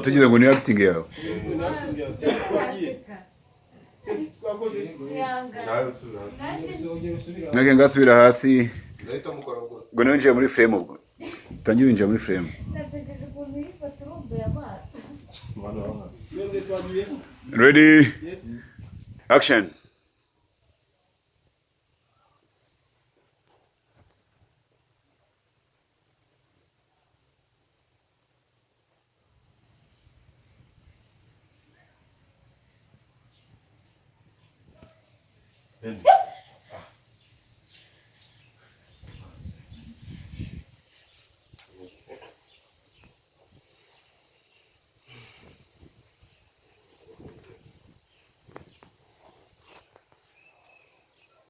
tugira ngo ni acting yawe. Nage ngasubira hasi ngo ninjiye muri frame ubwo tangira winjira muri frame. Ready? Action. Then